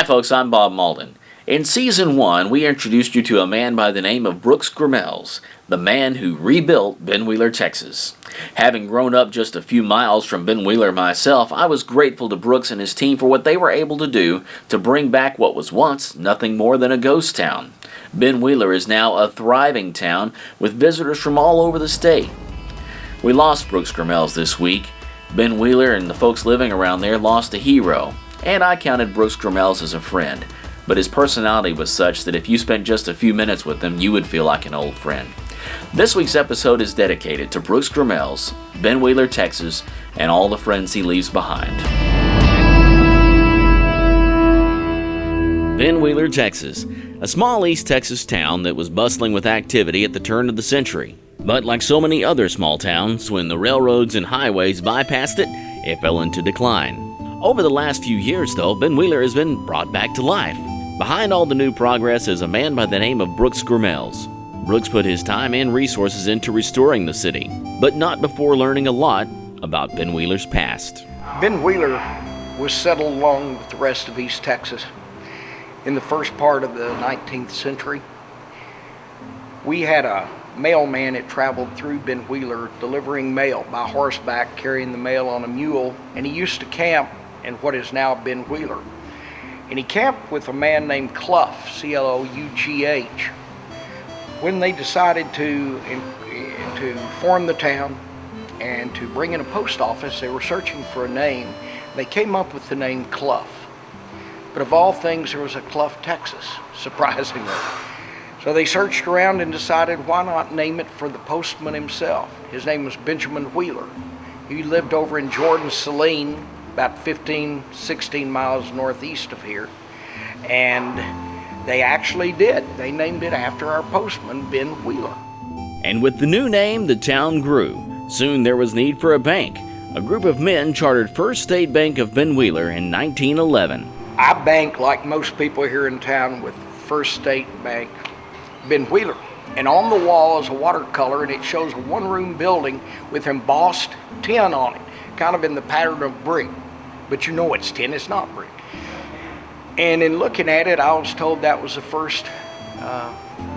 Hi folks, I'm Bob Malden. In Season 1, we introduced you to a man by the name of Brooks Gremmels, the man who rebuilt Ben Wheeler, Texas. Having grown up just a few miles from Ben Wheeler myself, I was grateful to Brooks and his team for what they were able to do to bring back what was once nothing more than a ghost town. Ben Wheeler is now a thriving town with visitors from all over the state. We lost Brooks Gremmels this week. Ben Wheeler and the folks living around there lost a hero, and I counted Brooks Gremmels as a friend. But his personality was such that if you spent just a few minutes with him, you would feel like an old friend. This week's episode is dedicated to Brooks Gremmels, Ben Wheeler, Texas, and all the friends he leaves behind. Ben Wheeler, Texas, a small East Texas town that was bustling with activity at the turn of the century. But like so many other small towns, when the railroads and highways bypassed it, it fell into decline. Over the last few years, though, Ben Wheeler has been brought back to life. Behind all the new progress is a man by the name of Brooks Gremmels. Brooks put his time and resources into restoring the city, but not before learning a lot about Ben Wheeler's past. Ben Wheeler was settled along with the rest of East Texas in the first part of the 19th century. We had a mailman that traveled through Ben Wheeler delivering mail by horseback, carrying the mail on a mule, and he used to camp in what is now Ben Wheeler. And he camped with a man named Clough, C-L-O-U-G-H. When they decided to form the town and to bring in a post office, they were searching for a name. They came up with the name Clough. But of all things, there was a Clough, Texas, surprisingly. So they searched around and decided, why not name it for the postman himself? His name was Benjamin Wheeler. He lived over in Jordan, Saline, about 16 miles northeast of here. And they actually did. They named it after our postman, Ben Wheeler. And with the new name, the town grew. Soon there was need for a bank. A group of men chartered First State Bank of Ben Wheeler in 1911. I bank, like most people here in town, with First State Bank Ben Wheeler. And on the wall is a watercolor, and it shows a one-room building with embossed tin on it, kind of in the pattern of brick. But you know it's tin, it's not brick. And in looking at it, I was told that was the first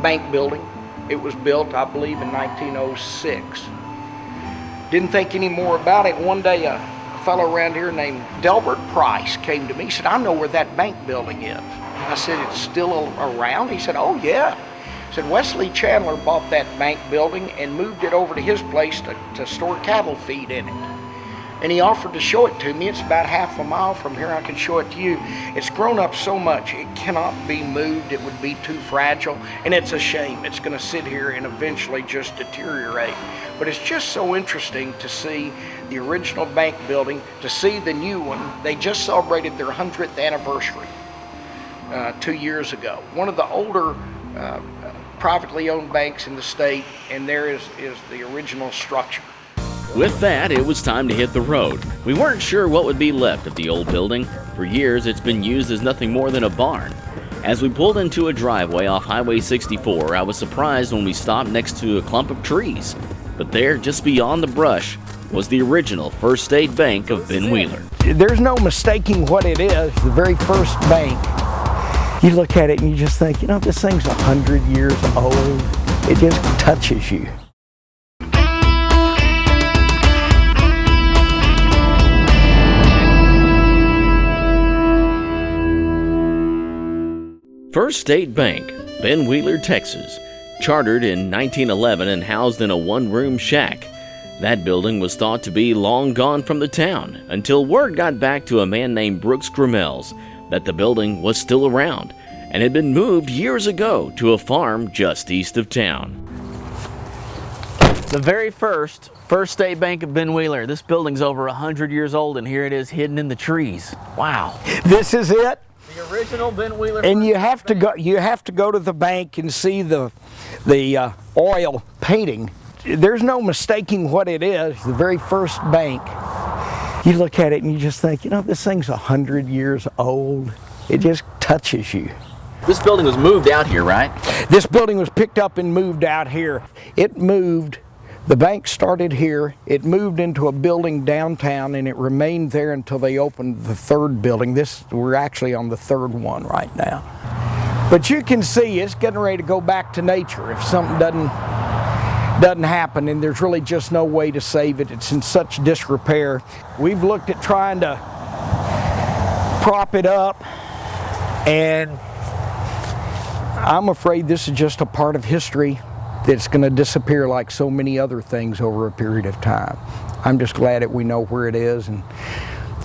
bank building. It was built, I believe, in 1906. Didn't think any more about it. One day, a fellow around here named Delbert Price came to me. He said, I know where that bank building is. I said, it's still around? He said, oh yeah. He said, Wesley Chandler bought that bank building and moved it over to his place to store cattle feed in it. And he offered to show it to me. It's about half a mile from here. I can show it to you. It's grown up so much, it cannot be moved. It would be too fragile. And it's a shame. It's going to sit here and eventually just deteriorate. But it's just so interesting to see the original bank building, to see the new one. They just celebrated their 100th anniversary 2 years ago. One of the older privately owned banks in the state, and there is the original structure. With that, it was time to hit the road. We weren't sure what would be left of the old building. For years, it's been used as nothing more than a barn. As we pulled into a driveway off Highway 64, I was surprised when we stopped next to a clump of trees. But there, just beyond the brush, was the original First State Bank of Ben Wheeler. There's no mistaking what it is, the very first bank. You look at it and you just think, you know, this thing's 100 years old. It just touches you. First State Bank, Ben Wheeler, Texas. Chartered in 1911 and housed in a one-room shack. That building was thought to be long gone from the town until word got back to a man named Brooks Gremmels that the building was still around and had been moved years ago to a farm just east of town. The very first State Bank of Ben Wheeler. This building's over 100 years old, and here it is hidden in the trees. Wow. This is it. The original Ben Wheeler. And you have to go to the bank and see the oil painting. There's no mistaking what it is, the very first bank. You look at it and you just think, you know, this thing's 100 years old. It just touches you. This building was moved out here, right? This building was picked up and moved out here. It moved The bank started here, it moved into a building downtown, and it remained there until they opened the third building. We're actually on the third one right now. But you can see it's getting ready to go back to nature if something doesn't happen, and there's really just no way to save it. It's in such disrepair. We've looked at trying to prop it up, and I'm afraid this is just a part of history that's going to disappear like so many other things over a period of time. I'm just glad that we know where it is, and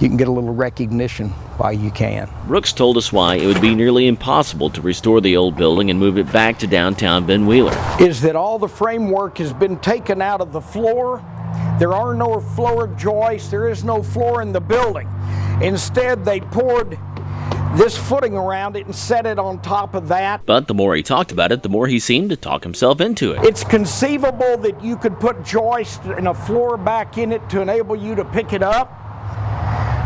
you can get a little recognition while you can. Brooks told us why it would be nearly impossible to restore the old building and move it back to downtown Ben Wheeler. Is that all the framework has been taken out of the floor. There are no floor joists, there is no floor in the building. Instead, they poured this footing around it and set it on top of that. But the more he talked about it, the more he seemed to talk himself into it. It's conceivable that you could put joists and a floor back in it to enable you to pick it up.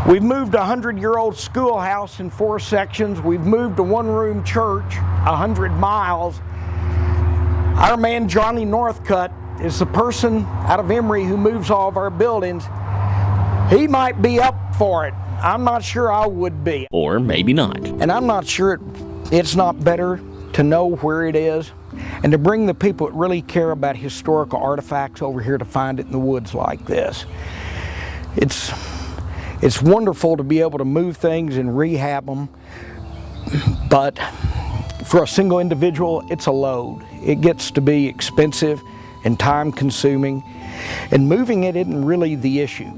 We've moved a 100-year-old schoolhouse in 4 sections. We've moved a one-room church 100 miles. Our man Johnny Northcutt is the person out of Emory who moves all of our buildings. He might be up for it. I'm not sure I would be. Or maybe not. And I'm not sure it's not better to know where it is and to bring the people that really care about historical artifacts over here to find it in the woods like this. It's wonderful to be able to move things and rehab them, but for a single individual, it's a load. It gets to be expensive and time consuming, and moving it isn't really the issue.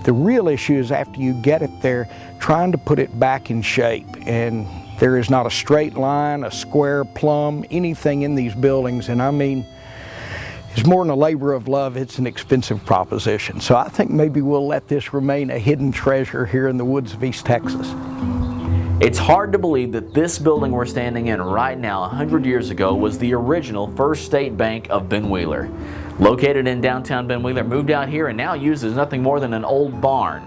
The real issue is after you get it there, trying to put it back in shape. And there is not a straight line, a square, plumb, anything in these buildings. And I mean, it's more than a labor of love, it's an expensive proposition. So I think maybe we'll let this remain a hidden treasure here in the woods of East Texas. It's hard to believe that this building we're standing in right now 100 years ago was the original First State Bank of Ben Wheeler. Located in downtown Ben Wheeler, moved out here and now used as nothing more than an old barn.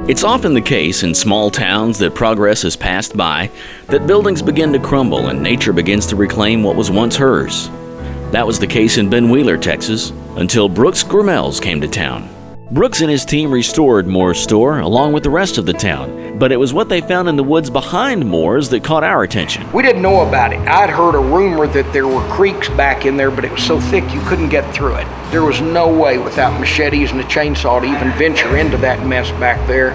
It's often the case in small towns that progress has passed by, that buildings begin to crumble and nature begins to reclaim what was once hers. That was the case in Ben Wheeler, Texas, until Brooks Gremmels came to town. Brooks and his team restored Moore's store along with the rest of the town, but it was what they found in the woods behind Moore's that caught our attention. We didn't know about it. I'd heard a rumor that there were creeks back in there, but it was so thick you couldn't get through it. There was no way without machetes and a chainsaw to even venture into that mess back there.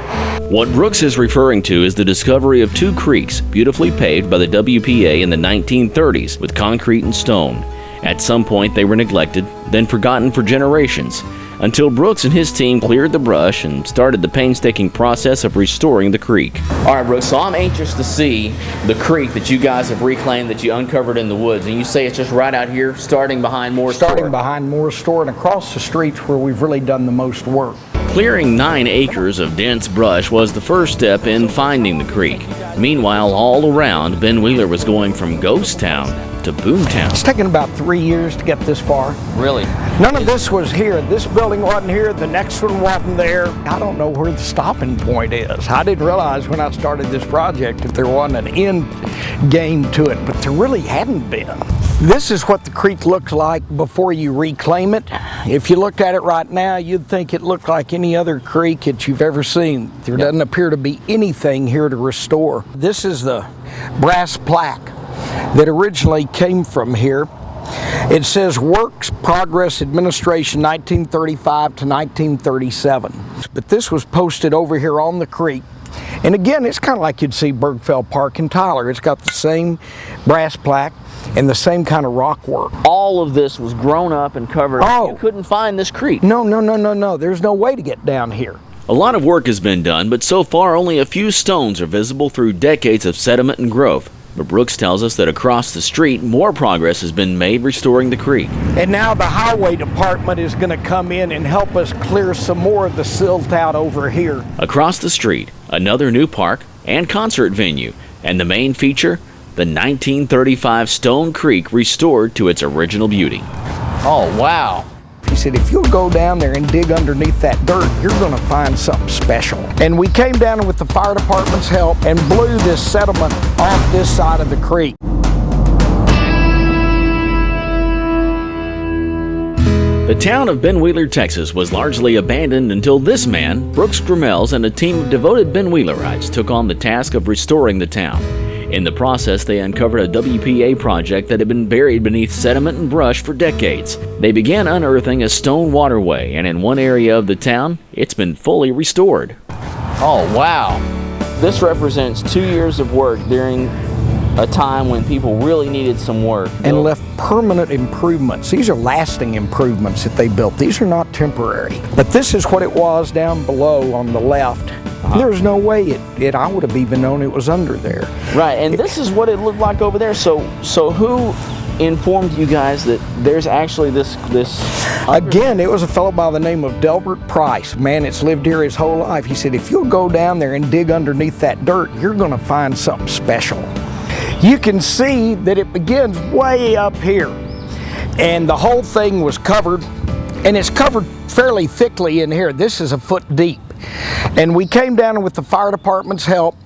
What Brooks is referring to is the discovery of 2 creeks beautifully paved by the WPA in the 1930s with concrete and stone. At some point they were neglected, then forgotten for generations, until Brooks and his team cleared the brush and started the painstaking process of restoring the creek. All right, Brooks, so I'm anxious to see the creek that you guys have reclaimed, that you uncovered in the woods, and you say it's just right out here, starting behind Moore's store? Starting behind Moore's store and across the streets where we've really done the most work. Clearing 9 acres of dense brush was the first step in finding the creek. Meanwhile, all around, Ben Wheeler was going from ghost town to boomtown. It's taken about 3 years to get this far. Really? None of this was here. This building wasn't here. The next one wasn't there. I don't know where the stopping point is. I didn't realize when I started this project that there wasn't an end game to it, but there really hadn't been. This is what the creek looked like before you reclaim it. If you looked at it right now, you'd think it looked like any other creek that you've ever seen. There doesn't appear to be anything here to restore. This is the brass plaque that originally came from here. It says Works Progress Administration 1935 to 1937. But this was posted over here on the creek. And again, it's kind of like you'd see Bergfeld Park in Tyler. It's got the same brass plaque and the same kind of rock work. All of this was grown up and covered. Oh. You couldn't find this creek. No. There's no way to get down here. A lot of work has been done, but so far only a few stones are visible through decades of sediment and growth. But Brooks tells us that across the street, more progress has been made restoring the creek. And now the highway department is going to come in and help us clear some more of the silt out over here. Across the street, another new park and concert venue, and the main feature, the 1935 Stone Creek restored to its original beauty. Oh, wow. He said, if you'll go down there and dig underneath that dirt, you're going to find something special. And we came down with the fire department's help and blew this sediment off this side of the creek. The town of Ben Wheeler, Texas was largely abandoned until this man, Brooks Gremmels, and a team of devoted Ben Wheelerites took on the task of restoring the town. In the process, they uncovered a WPA project that had been buried beneath sediment and brush for decades. They began unearthing a stone waterway, and in one area of the town, it's been fully restored. Oh, wow. This represents 2 years of work during a time when people really needed some work. And left permanent improvements. These are lasting improvements that they built. These are not temporary. But this is what it was down below on the left. There's no way I would have even known it was under there. Right, and this is what it looked like over there. So who informed you guys that there's actually this Again, it was a fellow by the name of Delbert Price. Man, it's lived here his whole life. He said, if you'll go down there and dig underneath that dirt, you're going to find something special. You can see that it begins way up here, and the whole thing was covered, and it's covered fairly thickly in here. This is a foot deep. And we came down with the fire department's help,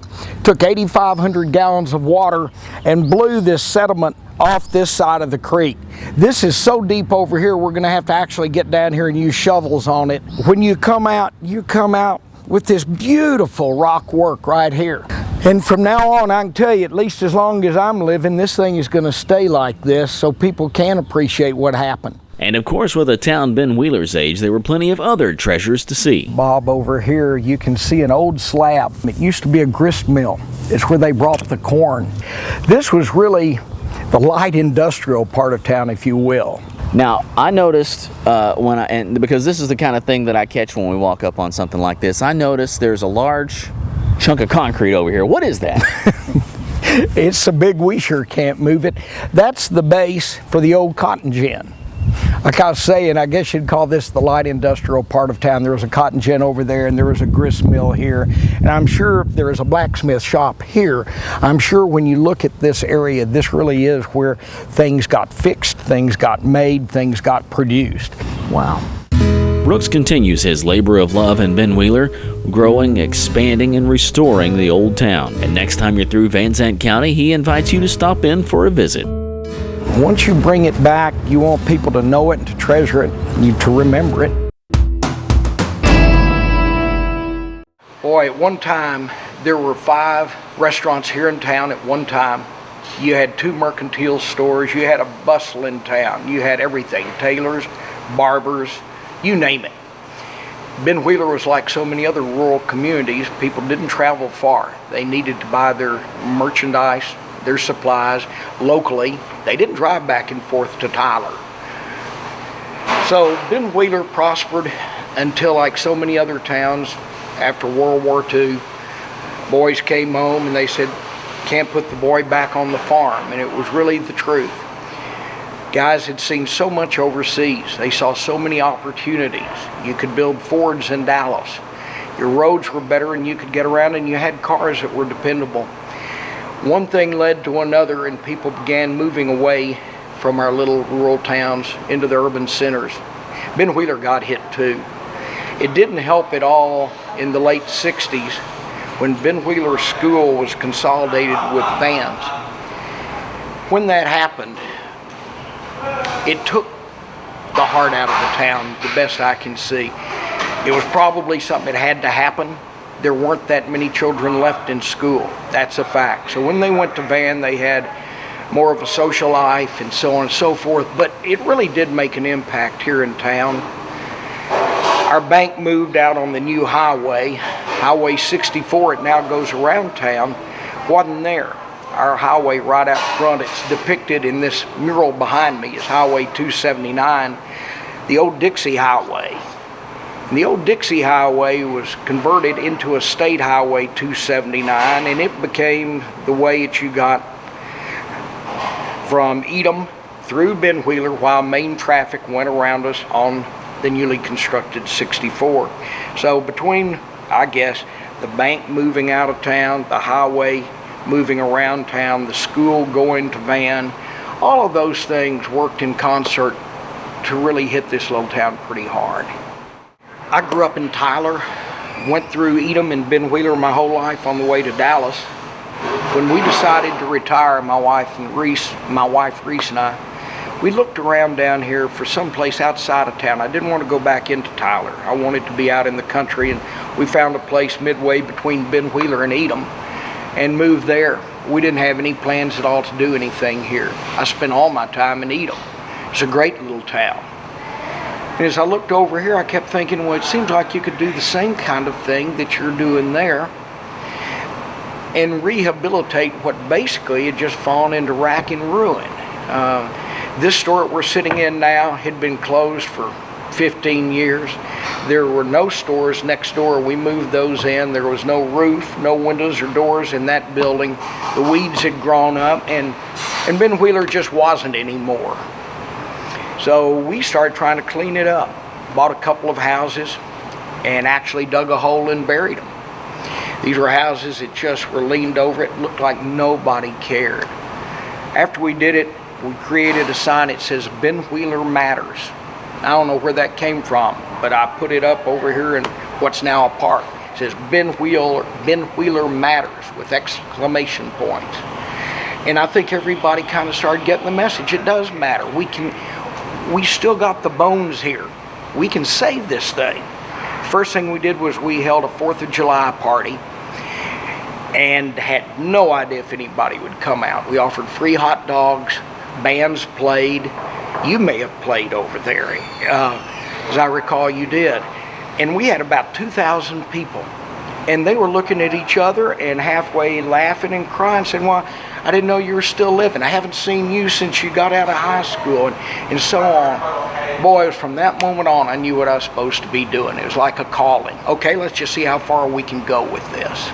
took 8,500 gallons of water and blew this sediment off this side of the creek. This is so deep over here, we're gonna have to actually get down here and use shovels on it. When you come out with this beautiful rock work right here. And from now on, I can tell you, at least as long as I'm living, this thing is gonna stay like this so people can appreciate what happened. And of course, with a town Ben Wheeler's age, there were plenty of other treasures to see. Bob, over here, you can see an old slab. It used to be a grist mill. It's where they brought the corn. This was really the light industrial part of town, if you will. Now, I noticed because this is the kind of thing that I catch when we walk up on something like this, I noticed there's a large chunk of concrete over here. What is that? It's so big we sure can't move it. That's the base for the old cotton gin. Like I was saying, I guess you'd call this the light industrial part of town. There was a cotton gin over there, and there was a grist mill here. And I'm sure there is a blacksmith shop here. I'm sure when you look at this area, this really is where things got fixed, things got made, things got produced. Wow. Brooks continues his labor of love in Ben Wheeler, growing, expanding, and restoring the old town. And next time you're through Van Zandt County, he invites you to stop in for a visit. Once you bring it back, you want people to know it and to treasure it, and to remember it. Boy, at one time, there were 5 restaurants here in town at one time. You had 2 mercantile stores, you had a bustle in town, you had everything, tailors, barbers, you name it. Ben Wheeler was like so many other rural communities. People didn't travel far. They needed to buy their merchandise, their supplies locally. They didn't drive back and forth to Tyler. So Ben Wheeler prospered until, like so many other towns, after World War II, boys came home and they said, can't put the boy back on the farm. And it was really the truth. Guys had seen so much overseas. They saw so many opportunities. You could build Fords in Dallas. Your roads were better and you could get around, and you had cars that were dependable. One thing led to another, and people began moving away from our little rural towns into the urban centers. Ben Wheeler got hit too. It didn't help at all in the late 60s when Ben Wheeler School was consolidated with Vans. When that happened, it took the heart out of the town, the best I can see. It was probably something that had to happen. There weren't that many children left in school. That's a fact. So when they went to Van, they had more of a social life and so on and so forth. But it really did make an impact here in town. Our bank moved out on the new highway. Highway 64, it now goes around town, wasn't there. Our highway right out front, it's depicted in this mural behind me, is Highway 279, the old Dixie Highway. And the old Dixie Highway was converted into a State Highway 279, and it became the way that you got from Edom through Ben Wheeler while main traffic went around us on the newly constructed 64. So between, I guess, the bank moving out of town, the highway moving around town, the school going to van. All of those things worked in concert to really hit this little town pretty hard. I grew up in Tyler, went through Edom and Ben Wheeler my whole life on the way to Dallas. When we decided to retire, my wife Reese and I, we looked around down here for some place outside of town. I didn't want to go back into Tyler. I wanted to be out in the country, and we found a place midway between Ben Wheeler and Edom and moved there. We didn't have any plans at all to do anything here. I spent all my time in Edom. It's a great little town. And as I looked over here, I kept thinking, well, it seems like you could do the same kind of thing that you're doing there and rehabilitate what basically had just fallen into rack and ruin. This store that we're sitting in now had been closed for 15 years. There were no stores next door. We moved those in. There was no roof, no windows or doors in that building. The weeds had grown up, and Ben Wheeler just wasn't anymore. So we started trying to clean it up. Bought a couple of houses and actually dug a hole and buried them. These were houses that just were leaned over. It looked like nobody cared. After we did it, we created a sign that says Ben Wheeler Matters. I don't know where that came from, but I put it up over here in what's now a park. It says Ben Wheeler Matters with exclamation points. And I think everybody kind of started getting the message. It does matter. We still got the bones here. We can save this thing. First thing we did was we held a 4th of July party and had no idea if anybody would come out. We offered free hot dogs, bands played. You may have played over there, as I recall you did. And we had about 2,000 people. And they were looking at each other and halfway laughing and crying, saying, well, I didn't know you were still living. I haven't seen you since you got out of high school, and so on. Boy, it was from that moment on, I knew what I was supposed to be doing. It was like a calling. Okay, let's just see how far we can go with this.